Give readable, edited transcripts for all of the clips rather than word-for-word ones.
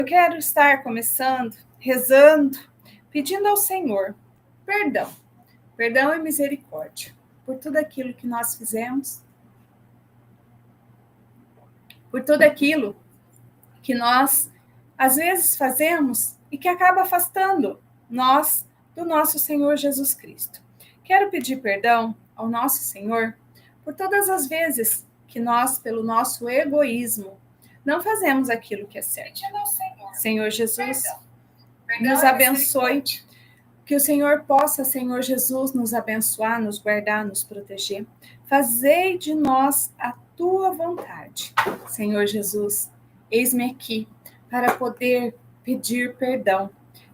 Eu quero estar começando, rezando, pedindo ao Senhor perdão, perdão e misericórdia por tudo aquilo que nós fizemos, por tudo aquilo que nós às vezes fazemos e que acaba afastando nós do nosso Senhor Jesus Cristo. Quero pedir perdão ao nosso Senhor por todas as vezes que nós, pelo nosso egoísmo, não fazemos aquilo que é certo. Senhor Jesus, nos abençoe, que o Senhor possa, Senhor Jesus, nos abençoar, nos guardar, nos proteger. Fazei de nós a tua vontade. Senhor Jesus, eis-me aqui para poder pedir perdão.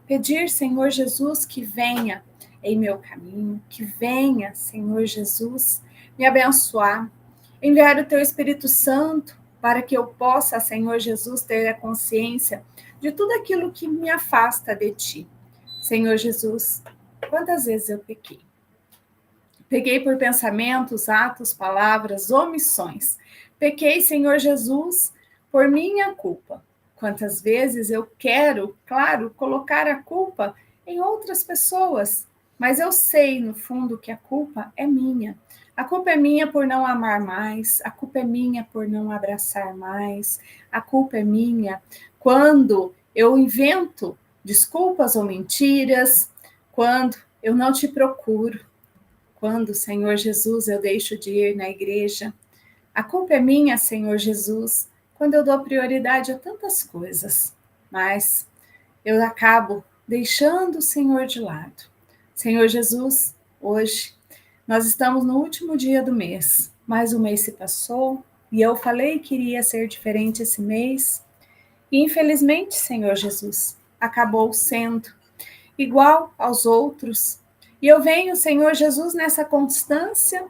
Pedir, Senhor Jesus, que venha em meu caminho, que venha, Senhor Jesus, me abençoar, enviar o teu Espírito Santo para que eu possa, Senhor Jesus, ter a consciência de tudo aquilo que me afasta de ti. Senhor Jesus, quantas vezes eu pequei? Pequei por pensamentos, atos, palavras, omissões. Pequei, Senhor Jesus, por minha culpa. Quantas vezes eu quero, claro, colocar a culpa em outras pessoas, mas eu sei, no fundo, que a culpa é minha. A culpa é minha por não amar mais, a culpa é minha por não abraçar mais, a culpa é minha quando eu invento desculpas ou mentiras, quando eu não te procuro, quando, Senhor Jesus, eu deixo de ir na igreja. A culpa é minha, Senhor Jesus, quando eu dou prioridade a tantas coisas, mas eu acabo deixando o Senhor de lado. Senhor Jesus, hoje nós estamos no último dia do mês, mais um mês se passou e eu falei que iria ser diferente esse mês e infelizmente, Senhor Jesus, acabou sendo igual aos outros. E eu venho, Senhor Jesus, nessa constância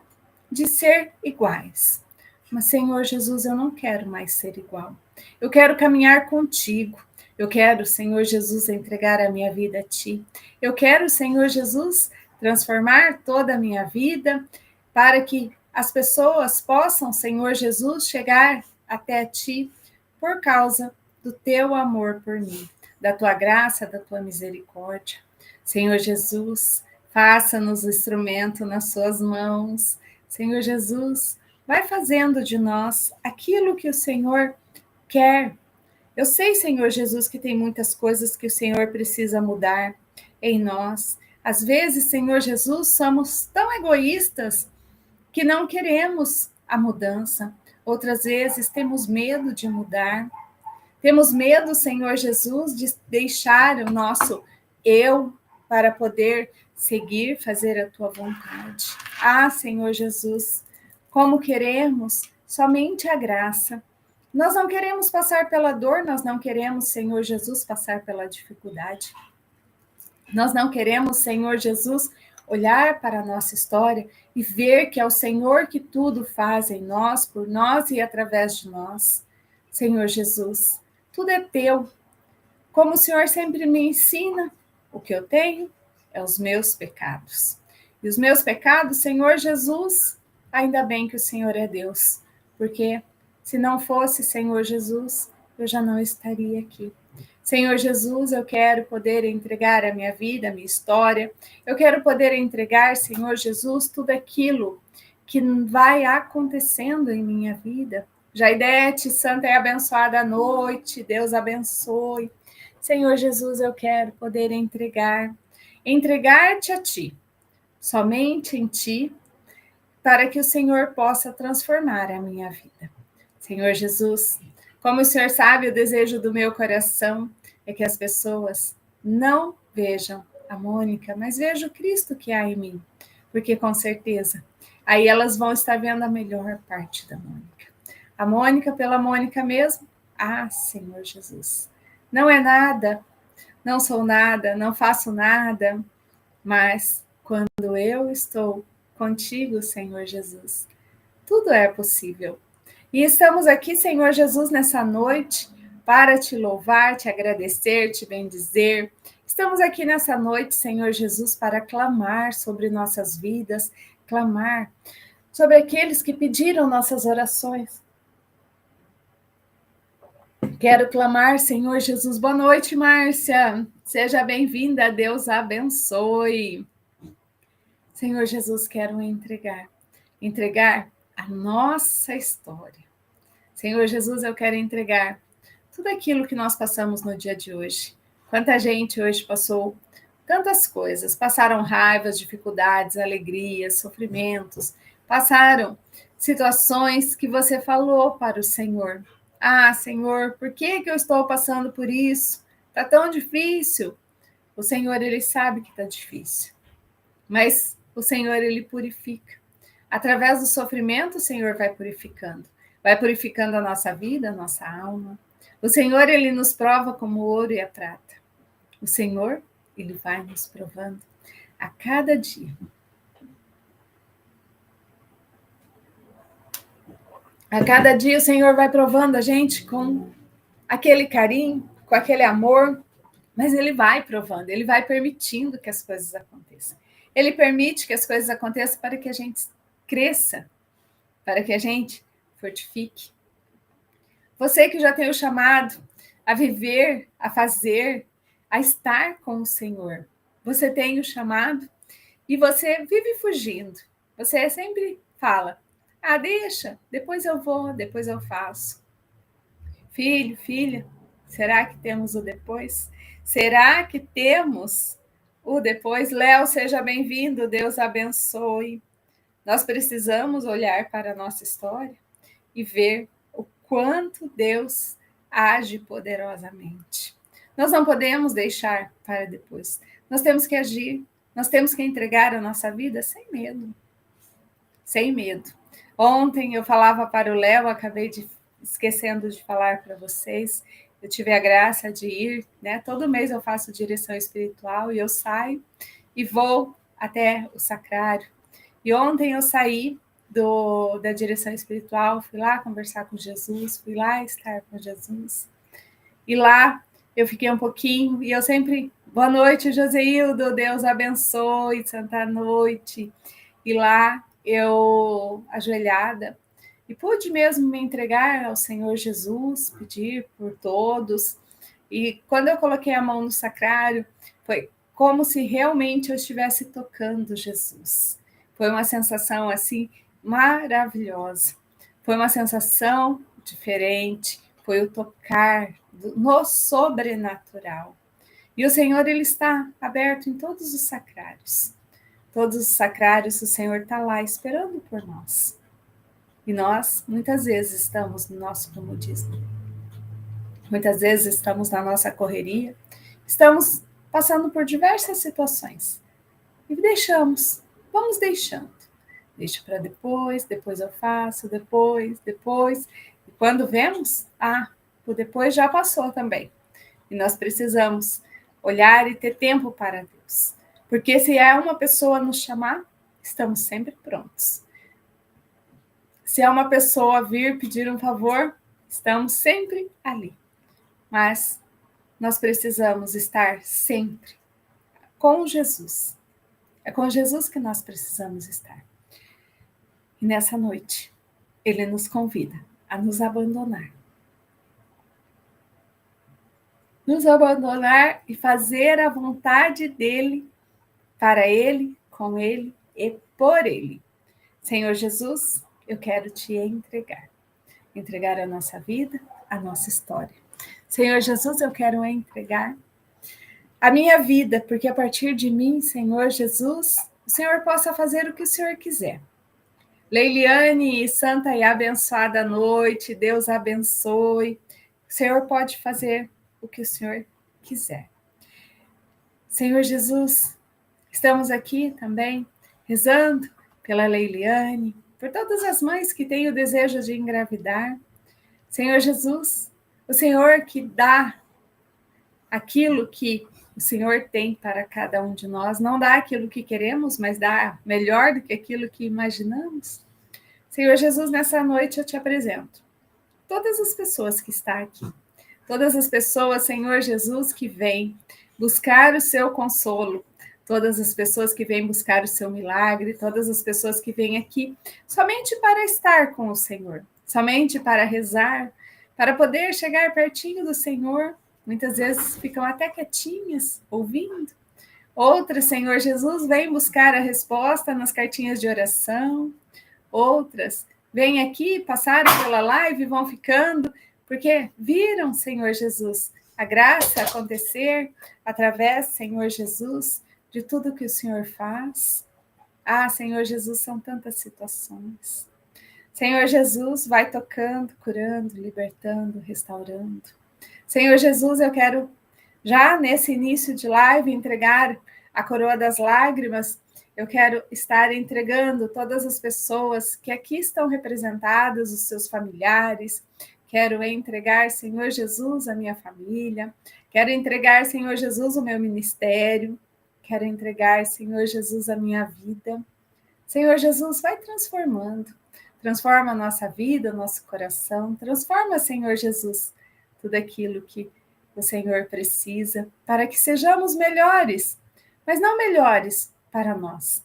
de ser iguais. Mas, Senhor Jesus, eu não quero mais ser igual. Eu quero caminhar contigo. Eu quero, Senhor Jesus, entregar a minha vida a ti. Eu quero, Senhor Jesus, transformar toda a minha vida para que as pessoas possam, Senhor Jesus, chegar até ti por causa do teu amor por mim, da tua graça, da tua misericórdia. Senhor Jesus, faça-nos instrumento nas suas mãos. Senhor Jesus, vai fazendo de nós aquilo que o Senhor quer. Eu sei, Senhor Jesus, que tem muitas coisas que o Senhor precisa mudar em nós. Às vezes, Senhor Jesus, somos tão egoístas que não queremos a mudança. Outras vezes, temos medo de mudar. Temos medo, Senhor Jesus, de deixar o nosso eu para poder seguir, fazer a tua vontade. Ah, Senhor Jesus, como queremos somente a graça. Nós não queremos passar pela dor, nós não queremos, Senhor Jesus, passar pela dificuldade. Nós não queremos, Senhor Jesus, olhar para a nossa história e ver que é o Senhor que tudo faz em nós, por nós e através de nós. Senhor Jesus, tudo é teu. Como o Senhor sempre me ensina, o que eu tenho é os meus pecados. E os meus pecados, Senhor Jesus, ainda bem que o Senhor é Deus, porque se não fosse Senhor Jesus, eu já não estaria aqui. Senhor Jesus, eu quero poder entregar a minha vida, a minha história. Eu quero poder entregar, Senhor Jesus, tudo aquilo que vai acontecendo em minha vida. Jaidete, santa e abençoada noite, Deus abençoe. Senhor Jesus, eu quero poder entregar-te a ti, somente em ti, para que o Senhor possa transformar a minha vida. Senhor Jesus, como o Senhor sabe, o desejo do meu coração é que as pessoas não vejam a Mônica, mas vejam o Cristo que há em mim, porque com certeza aí elas vão estar vendo a melhor parte da Mônica. A Mônica pela Mônica mesmo? Ah, Senhor Jesus, não é nada, não sou nada, não faço nada, mas quando eu estou contigo, Senhor Jesus, tudo é possível. E estamos aqui, Senhor Jesus, nessa noite para te louvar, te agradecer, te bendizer. Estamos aqui nessa noite, Senhor Jesus, para clamar sobre nossas vidas, clamar sobre aqueles que pediram nossas orações. Quero clamar, Senhor Jesus. Boa noite, Márcia. Seja bem-vinda, Deus abençoe. Senhor Jesus, quero entregar a nossa história. Senhor Jesus, eu quero entregar tudo aquilo que nós passamos no dia de hoje. Quanta gente hoje passou tantas coisas, passaram raivas, dificuldades, alegrias, sofrimentos, passaram situações que você falou para o Senhor. Ah, Senhor, por que eu estou passando por isso? Está tão difícil. O Senhor, Ele sabe que está difícil, mas o Senhor, Ele purifica. Através do sofrimento, o Senhor vai purificando a nossa vida, a nossa alma. O Senhor, Ele nos prova como o ouro e a prata. O Senhor, Ele vai nos provando a cada dia. A cada dia o Senhor vai provando a gente com aquele carinho, com aquele amor, mas Ele vai provando, Ele vai permitindo que as coisas aconteçam. Ele permite que as coisas aconteçam para que a gente cresça, para que a gente fortifique. Você que já tem o chamado a viver, a fazer, a estar com o Senhor. Você tem o chamado e você vive fugindo. Você sempre fala, deixa, depois eu vou, depois eu faço. Filho, filha, será que temos o depois? Será que temos o depois? Léo, seja bem-vindo, Deus abençoe. Nós precisamos olhar para a nossa história e ver o quanto Deus age poderosamente. Nós não podemos deixar para depois. Nós temos que agir, nós temos que entregar a nossa vida sem medo. Sem medo. Ontem eu falava para o Léo, acabei esquecendo de falar para vocês, eu tive a graça de ir, né? Todo mês eu faço direção espiritual e eu saio e vou até o sacrário. E ontem eu saí da direção espiritual, fui lá conversar com Jesus, fui lá estar com Jesus. E lá eu fiquei um pouquinho, e eu sempre, boa noite, Joseildo, Deus abençoe, santa noite. E lá eu, ajoelhada, e pude mesmo me entregar ao Senhor Jesus, pedir por todos. E quando eu coloquei a mão no sacrário, foi como se realmente eu estivesse tocando Jesus. Foi uma sensação assim maravilhosa. Foi uma sensação diferente, foi o tocar no sobrenatural. E o Senhor, Ele está aberto em todos os sacrários. Todos os sacrários, o Senhor está lá esperando por nós. E nós, muitas vezes, estamos no nosso comodismo. Muitas vezes estamos na nossa correria, estamos passando por diversas situações. E vamos deixando. Deixo para depois eu faço, depois. E quando vemos, o depois já passou também. E nós precisamos olhar e ter tempo para Deus. Porque se é uma pessoa nos chamar, estamos sempre prontos. Se é uma pessoa vir pedir um favor, estamos sempre ali. Mas nós precisamos estar sempre com Jesus. É com Jesus que nós precisamos estar. E nessa noite, Ele nos convida a nos abandonar. Nos abandonar e fazer a vontade dEle, para Ele, com Ele e por Ele. Senhor Jesus, eu quero te entregar a nossa vida, a nossa história. Senhor Jesus, eu quero entregar a minha vida, porque a partir de mim, Senhor Jesus, o Senhor possa fazer o que o Senhor quiser. Leiliane, santa e abençoada noite, Deus abençoe. O Senhor pode fazer o que o Senhor quiser. Senhor Jesus, estamos aqui também rezando pela Leiliane, por todas as mães que têm o desejo de engravidar. Senhor Jesus, o Senhor que dá aquilo que o Senhor tem para cada um de nós, não dá aquilo que queremos, mas dá melhor do que aquilo que imaginamos. Senhor Jesus, nessa noite eu te apresento todas as pessoas que estão aqui, todas as pessoas, Senhor Jesus, que vêm buscar o seu consolo, todas as pessoas que vêm buscar o seu milagre, todas as pessoas que vêm aqui somente para estar com o Senhor, somente para rezar, para poder chegar pertinho do Senhor. Muitas vezes ficam até quietinhas, ouvindo. Outras, Senhor Jesus, vêm buscar a resposta nas cartinhas de oração. Outras vêm aqui, passaram pela live e vão ficando, porque viram, Senhor Jesus, a graça acontecer através, Senhor Jesus, de tudo que o Senhor faz. Ah, Senhor Jesus, são tantas situações. Senhor Jesus, vai tocando, curando, libertando, restaurando. Senhor Jesus, eu quero, já nesse início de live, entregar a coroa das lágrimas. Eu quero estar entregando todas as pessoas que aqui estão representadas, os seus familiares. Quero entregar, Senhor Jesus, a minha família. Quero entregar, Senhor Jesus, o meu ministério. Quero entregar, Senhor Jesus, a minha vida. Senhor Jesus, vai transformando. Transforma a nossa vida, o nosso coração. Transforma, Senhor Jesus, tudo aquilo que o Senhor precisa para que sejamos melhores, mas não melhores para nós.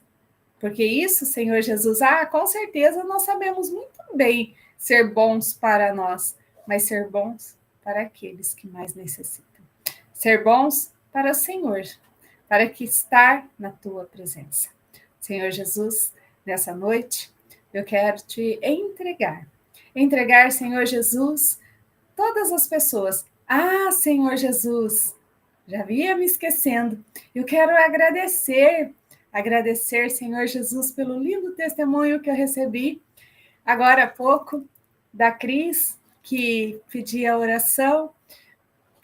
Porque isso, Senhor Jesus, com certeza nós sabemos muito bem ser bons para nós, mas ser bons para aqueles que mais necessitam. Ser bons para o Senhor, para que estar na tua presença. Senhor Jesus, nessa noite, eu quero te entregar. Entregar, Senhor Jesus, todas as pessoas. Senhor Jesus, já vinha me esquecendo. Eu quero agradecer, Senhor Jesus, pelo lindo testemunho que eu recebi agora há pouco, da Cris, que pedia oração.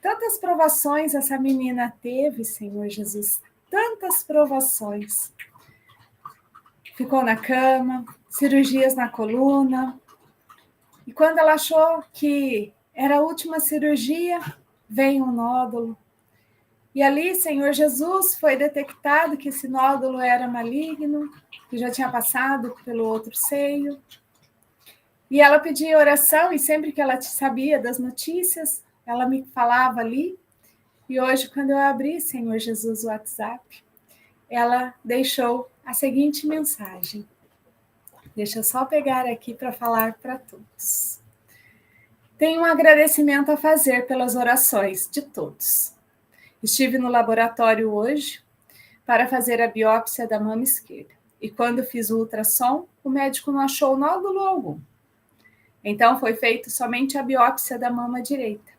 Tantas provações essa menina teve, Senhor Jesus, tantas provações. Ficou na cama, cirurgias na coluna, e quando ela achou que era a última cirurgia, veio um nódulo. E ali, Senhor Jesus, foi detectado que esse nódulo era maligno, que já tinha passado pelo outro seio. E ela pedia oração, e sempre que ela sabia das notícias, ela me falava ali. E hoje, quando eu abri, Senhor Jesus, o WhatsApp, ela deixou a seguinte mensagem. Deixa eu só pegar aqui para falar para todos. Tenho um agradecimento a fazer pelas orações de todos. Estive no laboratório hoje para fazer a biópsia da mama esquerda. E quando fiz o ultrassom, o médico não achou nódulo algum. Então foi feito somente a biópsia da mama direita.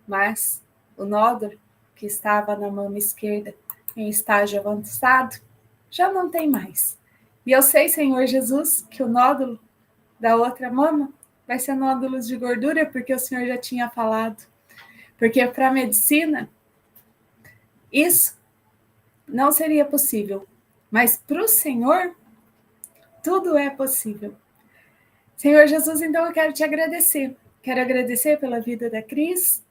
Mas o nódulo que estava na mama esquerda em estágio avançado já não tem mais. E eu sei, Senhor Jesus, que o nódulo da outra mama vai ser nódulos de gordura, porque o Senhor já tinha falado. Porque para a medicina, isso não seria possível. Mas para o Senhor, tudo é possível. Senhor Jesus, então eu quero te agradecer. Quero agradecer pela vida da Cris.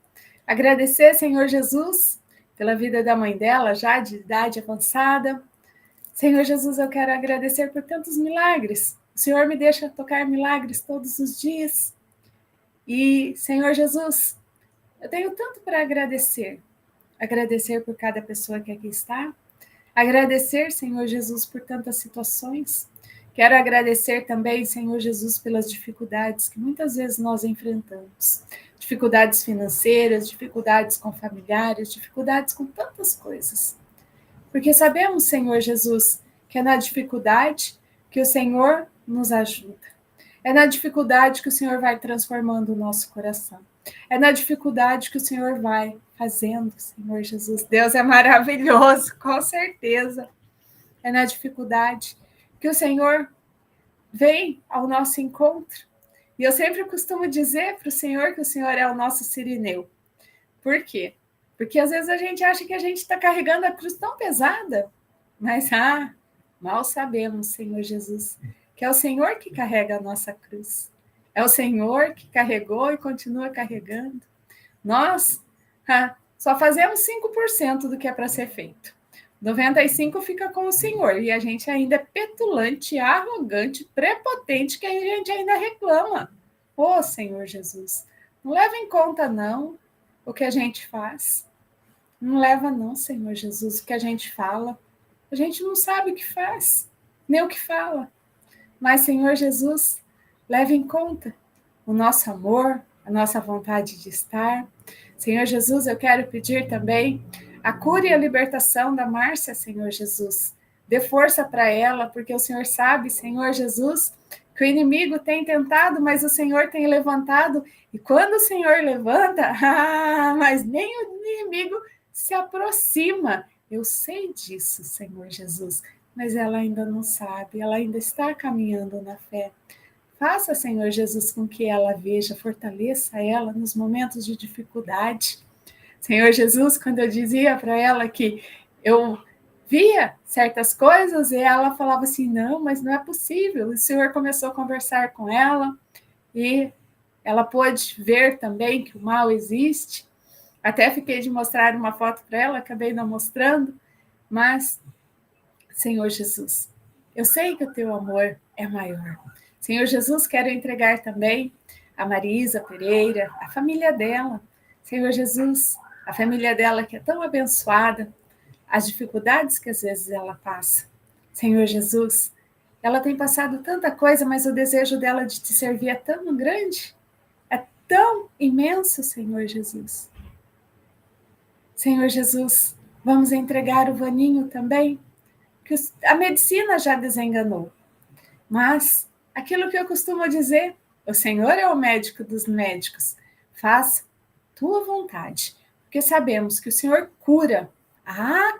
Agradecer, Senhor Jesus, pela vida da mãe dela, já de idade avançada. Senhor Jesus, eu quero agradecer por tantos milagres. O Senhor me deixa tocar milagres todos os dias. E, Senhor Jesus, eu tenho tanto para agradecer. Agradecer por cada pessoa que aqui está. Agradecer, Senhor Jesus, por tantas situações. Quero agradecer também, Senhor Jesus, pelas dificuldades que muitas vezes nós enfrentamos. Dificuldades financeiras, dificuldades com familiares, dificuldades com tantas coisas. Porque sabemos, Senhor Jesus, que é na dificuldade que o Senhor nos ajuda. É na dificuldade que o Senhor vai transformando o nosso coração. É na dificuldade que o Senhor vai fazendo, Senhor Jesus. Deus é maravilhoso, com certeza. É na dificuldade que o Senhor vem ao nosso encontro. E eu sempre costumo dizer para o Senhor que o Senhor é o nosso Cirineu. Por quê? Porque às vezes a gente acha que a gente está carregando a cruz tão pesada, mas mal sabemos, Senhor Jesus, que é o Senhor que carrega a nossa cruz. É o Senhor que carregou e continua carregando. Nós só fazemos 5% do que é para ser feito. 95% fica com o Senhor. E a gente ainda é petulante, arrogante, prepotente, que a gente ainda reclama. Senhor Jesus, não leva em conta, não, o que a gente faz. Não leva, não, Senhor Jesus, o que a gente fala. A gente não sabe o que faz, nem o que fala. Mas, Senhor Jesus, leve em conta o nosso amor, a nossa vontade de estar. Senhor Jesus, eu quero pedir também a cura e a libertação da Márcia, Senhor Jesus. Dê força para ela, porque o Senhor sabe, Senhor Jesus, que o inimigo tem tentado, mas o Senhor tem levantado. E quando o Senhor levanta, mas nem o inimigo se aproxima. Eu sei disso, Senhor Jesus, mas ela ainda não sabe, ela ainda está caminhando na fé. Faça, Senhor Jesus, com que ela veja, fortaleça ela nos momentos de dificuldade. Senhor Jesus, quando eu dizia para ela que eu via certas coisas e ela falava assim, não, mas não é possível. O Senhor começou a conversar com ela e ela pôde ver também que o mal existe. Até fiquei de mostrar uma foto para ela, acabei não mostrando, mas, Senhor Jesus, eu sei que o teu amor é maior. Senhor Jesus, quero entregar também a Marisa Pereira, a família dela. Senhor Jesus, a família dela que é tão abençoada, as dificuldades que às vezes ela passa. Senhor Jesus, ela tem passado tanta coisa, mas o desejo dela de te servir é tão grande, é tão imenso, Senhor Jesus. Senhor Jesus, vamos entregar o Vaninho também, que a medicina já desenganou. Mas, aquilo que eu costumo dizer, o Senhor é o médico dos médicos. Faça tua vontade, porque sabemos que o Senhor cura,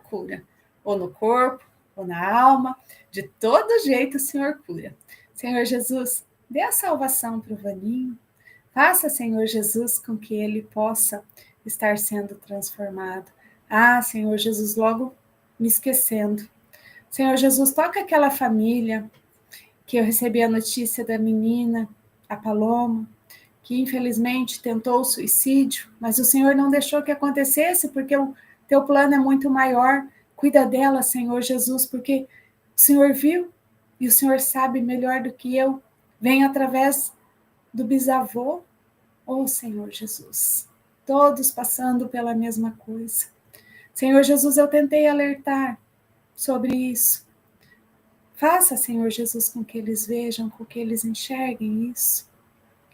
cura, ou no corpo, ou na alma, de todo jeito o Senhor cura. Senhor Jesus, dê a salvação para o Vaninho. Faça, Senhor Jesus, com que ele possa estar sendo transformado. Senhor Jesus, logo me esquecendo. Senhor Jesus, toca aquela família que eu recebi a notícia da menina, a Paloma, que infelizmente tentou o suicídio, mas o Senhor não deixou que acontecesse, porque o teu plano é muito maior. Cuida dela, Senhor Jesus, porque o Senhor viu e o Senhor sabe melhor do que eu. Vem através do bisavô, Senhor Jesus, todos passando pela mesma coisa. Senhor Jesus, eu tentei alertar sobre isso. Faça, Senhor Jesus, com que eles vejam, com que eles enxerguem isso.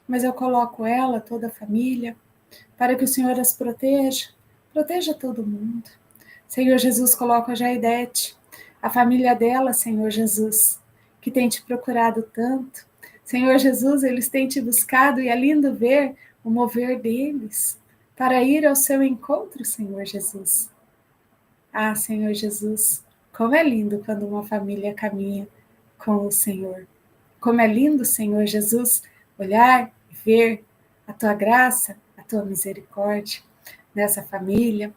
Mas eu coloco ela, toda a família, para que o Senhor as proteja todo mundo. Senhor Jesus, coloco a Jaidete, a família dela, Senhor Jesus, que tem te procurado tanto. Senhor Jesus, eles têm te buscado e é lindo ver o mover deles para ir ao seu encontro, Senhor Jesus. Senhor Jesus, como é lindo quando uma família caminha com o Senhor. Como é lindo, Senhor Jesus, olhar e ver a tua graça, a tua misericórdia nessa família.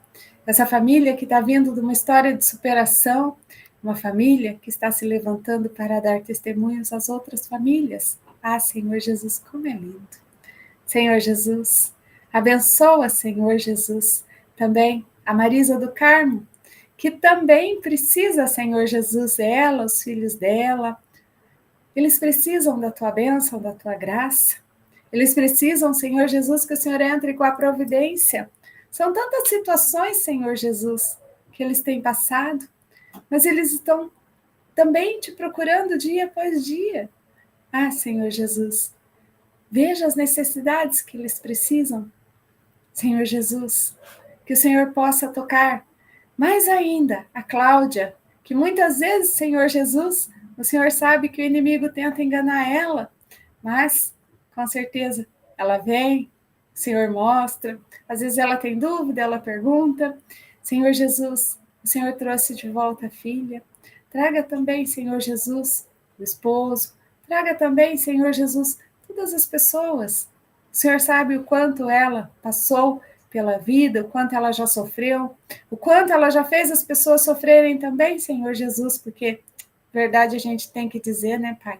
Essa família que está vindo de uma história de superação, uma família que está se levantando para dar testemunhos às outras famílias. Senhor Jesus, como é lindo. Senhor Jesus, abençoa, Senhor Jesus, também a Marisa do Carmo, que também precisa, Senhor Jesus, ela, os filhos dela, eles precisam da tua bênção, da tua graça. Eles precisam, Senhor Jesus, que o Senhor entre com a providência. São tantas situações, Senhor Jesus, que eles têm passado, mas eles estão também te procurando dia após dia. Senhor Jesus, veja as necessidades que eles precisam. Senhor Jesus, que o Senhor possa tocar mais ainda a Cláudia, que muitas vezes, Senhor Jesus, o Senhor sabe que o inimigo tenta enganar ela, mas, com certeza, ela vem, o Senhor mostra, às vezes ela tem dúvida, ela pergunta. Senhor Jesus, o Senhor trouxe de volta a filha. Traga também, Senhor Jesus, o esposo. Traga também, Senhor Jesus, todas as pessoas. O Senhor sabe o quanto ela passou pela vida, o quanto ela já sofreu, o quanto ela já fez as pessoas sofrerem também, Senhor Jesus, porque verdade a gente tem que dizer, né, Pai?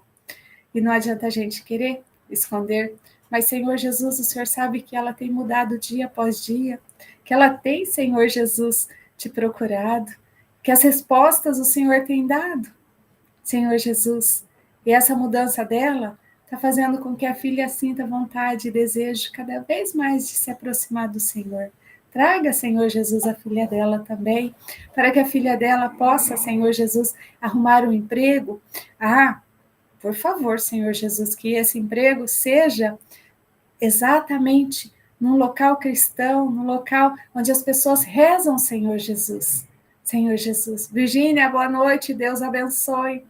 E não adianta a gente querer esconder. Mas, Senhor Jesus, o Senhor sabe que ela tem mudado dia após dia, que ela tem, Senhor Jesus, te procurado, que as respostas o Senhor tem dado, Senhor Jesus. E essa mudança dela está fazendo com que a filha sinta vontade e desejo cada vez mais de se aproximar do Senhor. Traga, Senhor Jesus, a filha dela também, para que a filha dela possa, Senhor Jesus, arrumar um emprego. Por favor, Senhor Jesus, que esse emprego seja exatamente num local cristão, num local onde as pessoas rezam, Senhor Jesus. Senhor Jesus. Virgínia, boa noite, Deus abençoe.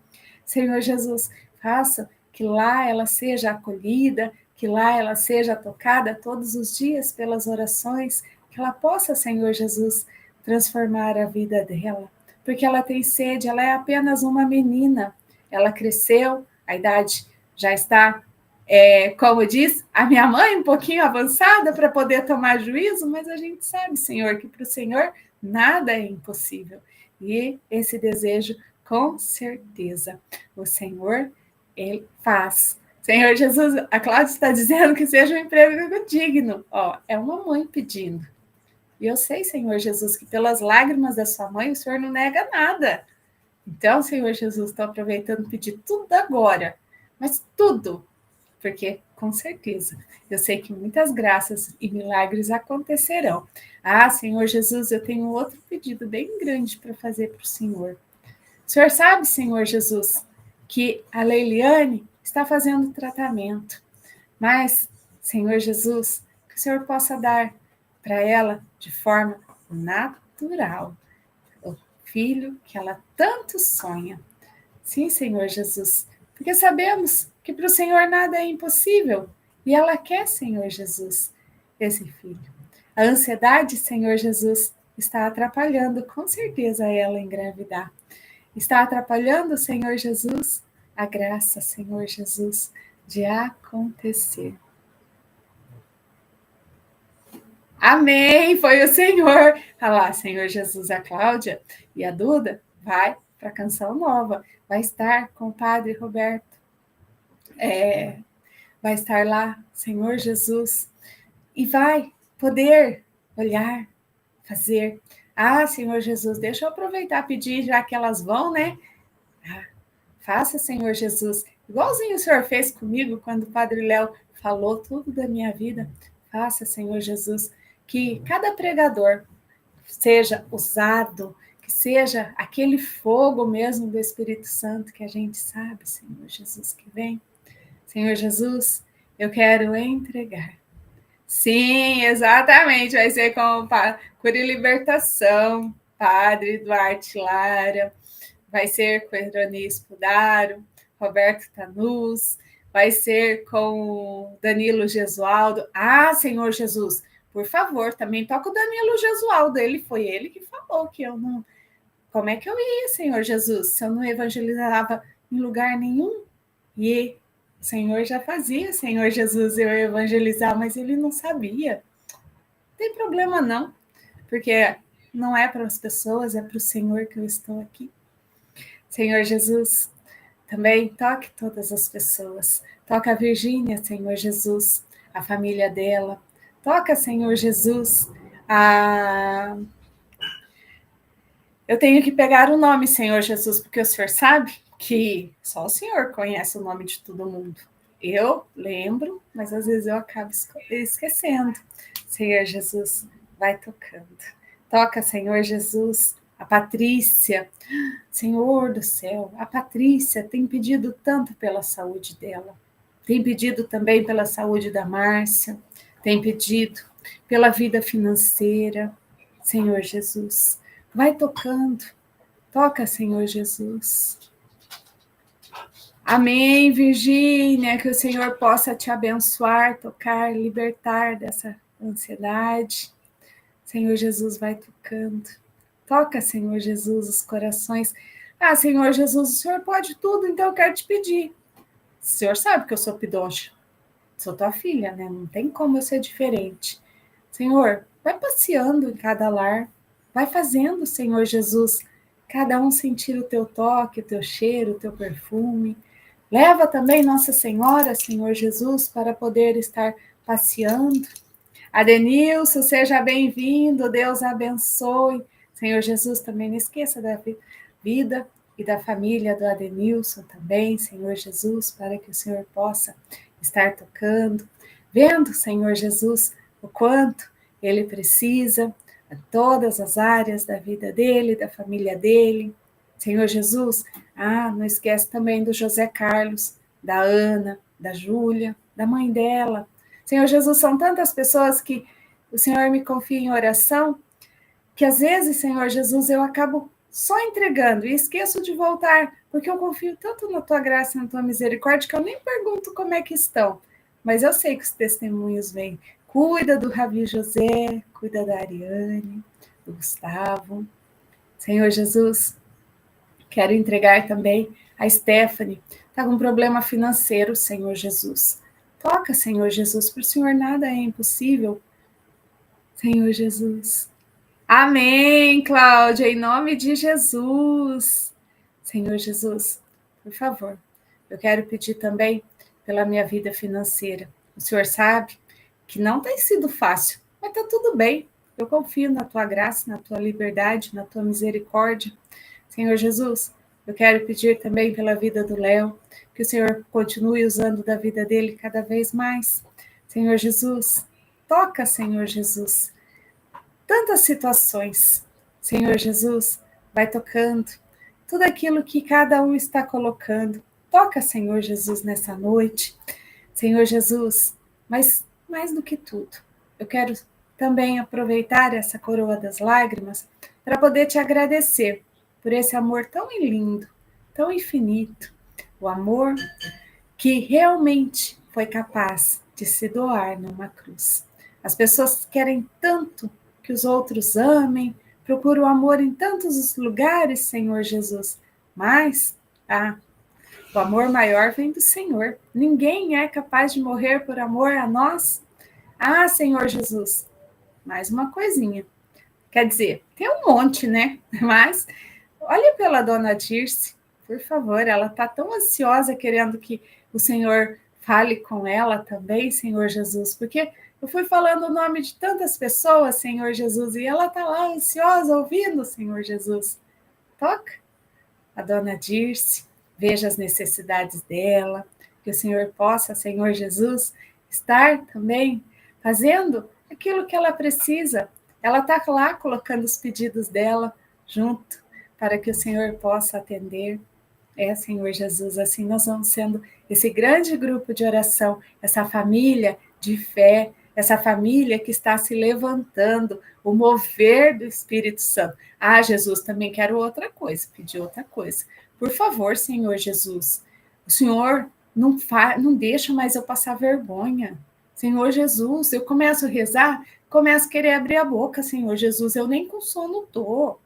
Senhor Jesus, faça que lá ela seja acolhida, que lá ela seja tocada todos os dias pelas orações, que ela possa, Senhor Jesus, transformar a vida dela, porque ela tem sede, ela é apenas uma menina, ela cresceu, a idade já está, como diz a minha mãe, um pouquinho avançada para poder tomar juízo, mas a gente sabe, Senhor, que para o Senhor nada é impossível. E esse desejo, com certeza, o Senhor, Ele faz. Senhor Jesus, a Cláudia está dizendo que seja um emprego digno. Ó, é uma mãe pedindo. E eu sei, Senhor Jesus, que pelas lágrimas da sua mãe, o Senhor não nega nada. Então, Senhor Jesus, estou aproveitando pedir tudo agora, mas tudo, porque com certeza eu sei que muitas graças e milagres acontecerão. Ah, Senhor Jesus, eu tenho outro pedido bem grande para fazer para o Senhor. O Senhor sabe, Senhor Jesus, que a Leiliane está fazendo tratamento, mas, Senhor Jesus, que o Senhor possa dar para ela de forma natural o filho que ela tanto sonha. Sim, Senhor Jesus, porque sabemos que para o Senhor nada é impossível e ela quer, Senhor Jesus, esse filho. A ansiedade, Senhor Jesus, está atrapalhando com certeza ela engravidar. Está atrapalhando, Senhor Jesus, a graça, Senhor Jesus, de acontecer. Amém, foi o Senhor. Olha lá, Senhor Jesus, a Cláudia e a Duda vai para a Canção Nova, vai estar com o Padre Roberto, vai estar lá, Senhor Jesus, e vai poder olhar, fazer. Ah, Senhor Jesus, deixa eu aproveitar e pedir, já que elas vão, né? Ah, faça, Senhor Jesus, igualzinho o Senhor fez comigo quando o Padre Léo falou tudo da minha vida. Faça, Senhor Jesus, que cada pregador seja usado, que seja aquele fogo mesmo do Espírito Santo que a gente sabe, Senhor Jesus, que vem. Senhor Jesus, eu quero entregar. Sim, exatamente, vai ser com Cura e Libertação, Padre Duarte Lara, vai ser com Eroni Spudaro, Roberto Tanus, vai ser com Danilo Gesualdo. Ah, Senhor Jesus, por favor, também toca o Danilo Gesualdo. Foi ele que falou que eu não. Como é que eu ia, Senhor Jesus, se eu não evangelizava em lugar nenhum? E o Senhor já fazia, Senhor Jesus, eu evangelizar, mas ele não sabia. Não tem problema, não, porque não é para as pessoas, é para o Senhor que eu estou aqui. Senhor Jesus, também toque todas as pessoas. Toca a Virgínia, Senhor Jesus, a família dela. Toca, Senhor Jesus, a... Eu tenho que pegar o nome, Senhor Jesus, porque o Senhor sabe que só o Senhor conhece o nome de todo mundo. Eu lembro, mas às vezes eu acabo esquecendo. Senhor Jesus, vai tocando. Toca, Senhor Jesus, a Patrícia. Senhor do céu, a Patrícia tem pedido tanto pela saúde dela. Tem pedido também pela saúde da Márcia. Tem pedido pela vida financeira. Senhor Jesus, vai tocando. Toca, Senhor Jesus. Amém, Virgínia, que o Senhor possa te abençoar, tocar, libertar dessa ansiedade. Senhor Jesus, vai tocando. Toca, Senhor Jesus, os corações. Ah, Senhor Jesus, o Senhor pode tudo, então eu quero te pedir. O Senhor sabe que eu sou pidoncha. Sou tua filha, né? Não tem como eu ser diferente. Senhor, vai passeando em cada lar. Vai fazendo, Senhor Jesus, cada um sentir o teu toque, o teu cheiro, o teu perfume. Leva também Nossa Senhora, Senhor Jesus, para poder estar passeando. Adenilson, seja bem-vindo, Deus abençoe. Senhor Jesus, também não esqueça da vida e da família do Adenilson também, Senhor Jesus, para que o Senhor possa estar tocando, vendo, Senhor Jesus, o quanto ele precisa, a todas as áreas da vida dele, da família dele. Senhor Jesus, não esquece também do José Carlos, da Ana, da Júlia, da mãe dela. Senhor Jesus, são tantas pessoas que o Senhor me confia em oração, que às vezes, Senhor Jesus, eu acabo só entregando e esqueço de voltar, porque eu confio tanto na tua graça e na tua misericórdia que eu nem pergunto como é que estão. Mas eu sei que os testemunhos vêm. Cuida do Ravi José, cuida da Ariane, do Gustavo. Senhor Jesus, quero entregar também a Stephanie. Está com um problema financeiro, Senhor Jesus. Toca, Senhor Jesus, para o Senhor nada é impossível. Senhor Jesus. Amém, Cláudia, em nome de Jesus. Senhor Jesus, por favor, eu quero pedir também pela minha vida financeira. O Senhor sabe que não tem sido fácil, mas está tudo bem. Eu confio na tua graça, na tua liberdade, na tua misericórdia. Senhor Jesus, eu quero pedir também pela vida do Léo, que o Senhor continue usando da vida dele cada vez mais. Senhor Jesus, toca, Senhor Jesus, tantas situações. Senhor Jesus, vai tocando tudo aquilo que cada um está colocando. Toca, Senhor Jesus, nessa noite. Senhor Jesus, mas mais do que tudo, eu quero também aproveitar essa coroa das lágrimas para poder te agradecer por esse amor tão lindo, tão infinito, o amor que realmente foi capaz de se doar numa cruz. As pessoas querem tanto que os outros amem, procuram amor em tantos lugares, Senhor Jesus, mas o amor maior vem do Senhor. Ninguém é capaz de morrer por amor a nós. Senhor Jesus, mais uma coisinha. Quer dizer, tem um monte, né? Mas olha pela dona Dirce, por favor, ela está tão ansiosa querendo que o Senhor fale com ela também, Senhor Jesus, porque eu fui falando o nome de tantas pessoas, Senhor Jesus, e ela está lá ansiosa ouvindo, Senhor Jesus. Toca a dona Dirce, veja as necessidades dela, que o Senhor possa, Senhor Jesus, estar também fazendo aquilo que ela precisa. Ela está lá colocando os pedidos dela junto, para que o Senhor possa atender. Senhor Jesus, assim nós vamos sendo esse grande grupo de oração, essa família de fé, essa família que está se levantando, o mover do Espírito Santo. Jesus, também quero outra coisa, pedir outra coisa. Por favor, Senhor Jesus, o Senhor não deixa mais eu passar vergonha. Senhor Jesus, eu começo a rezar, começo a querer abrir a boca, Senhor Jesus, eu nem com sono estou.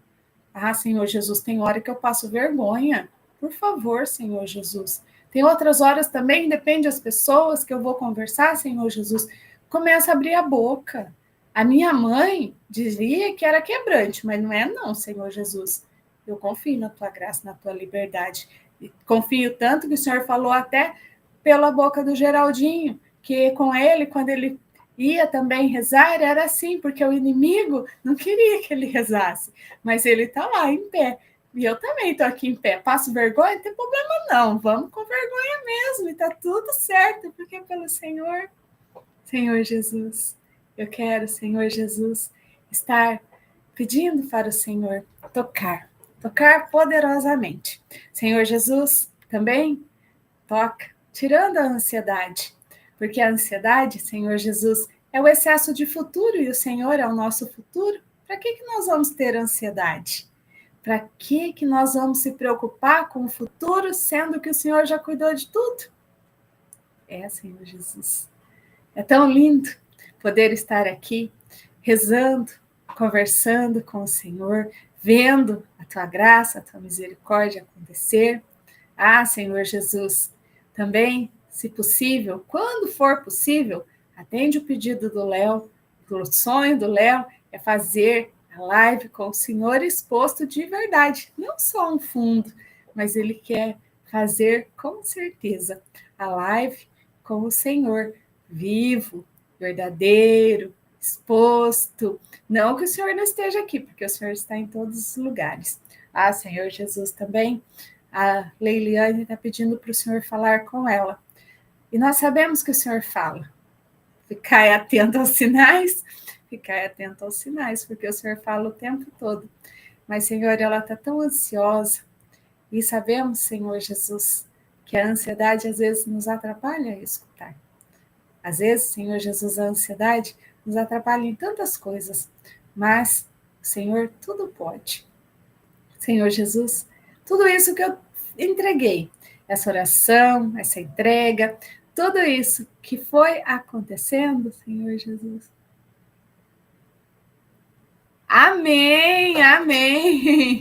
Senhor Jesus, tem hora que eu passo vergonha. Por favor, Senhor Jesus. Tem outras horas também, depende das pessoas que eu vou conversar, Senhor Jesus. Começa a abrir a boca. A minha mãe dizia que era quebrante, mas não é não, Senhor Jesus. Eu confio na tua graça, na tua liberdade. E confio tanto que o Senhor falou até pela boca do Geraldinho, que com ele, quando ele ia também rezar, era assim, porque o inimigo não queria que ele rezasse, mas ele está lá em pé. E eu também estou aqui em pé. Passo vergonha? Não tem problema não. Vamos com vergonha mesmo. E está tudo certo, porque pelo Senhor, Senhor Jesus, eu quero, Senhor Jesus, estar pedindo para o Senhor tocar poderosamente. Senhor Jesus, também toca, tirando a ansiedade, porque a ansiedade, Senhor Jesus, é o excesso de futuro e o Senhor é o nosso futuro. Para que nós vamos ter ansiedade? Para que nós vamos se preocupar com o futuro, sendo que o Senhor já cuidou de tudo? Senhor Jesus. É tão lindo poder estar aqui, rezando, conversando com o Senhor, vendo a tua graça, a tua misericórdia acontecer. Senhor Jesus, também, se possível, quando for possível, atende o pedido do Léo. O sonho do Léo é fazer a live com o Senhor exposto de verdade, não só um fundo, mas ele quer fazer com certeza a live com o Senhor vivo, verdadeiro, exposto. Não que o Senhor não esteja aqui, porque o Senhor está em todos os lugares. Senhor Jesus, também a Leiliane está pedindo para o Senhor falar com ela. E nós sabemos que o Senhor fala. Ficai atento aos sinais, porque o Senhor fala o tempo todo. Mas, Senhor, ela está tão ansiosa. E sabemos, Senhor Jesus, que a ansiedade às vezes nos atrapalha a escutar. Às vezes, Senhor Jesus, a ansiedade nos atrapalha em tantas coisas, mas o Senhor tudo pode. Senhor Jesus, tudo isso que eu entreguei, essa oração, essa entrega, tudo isso que foi acontecendo, Senhor Jesus. Amém, amém.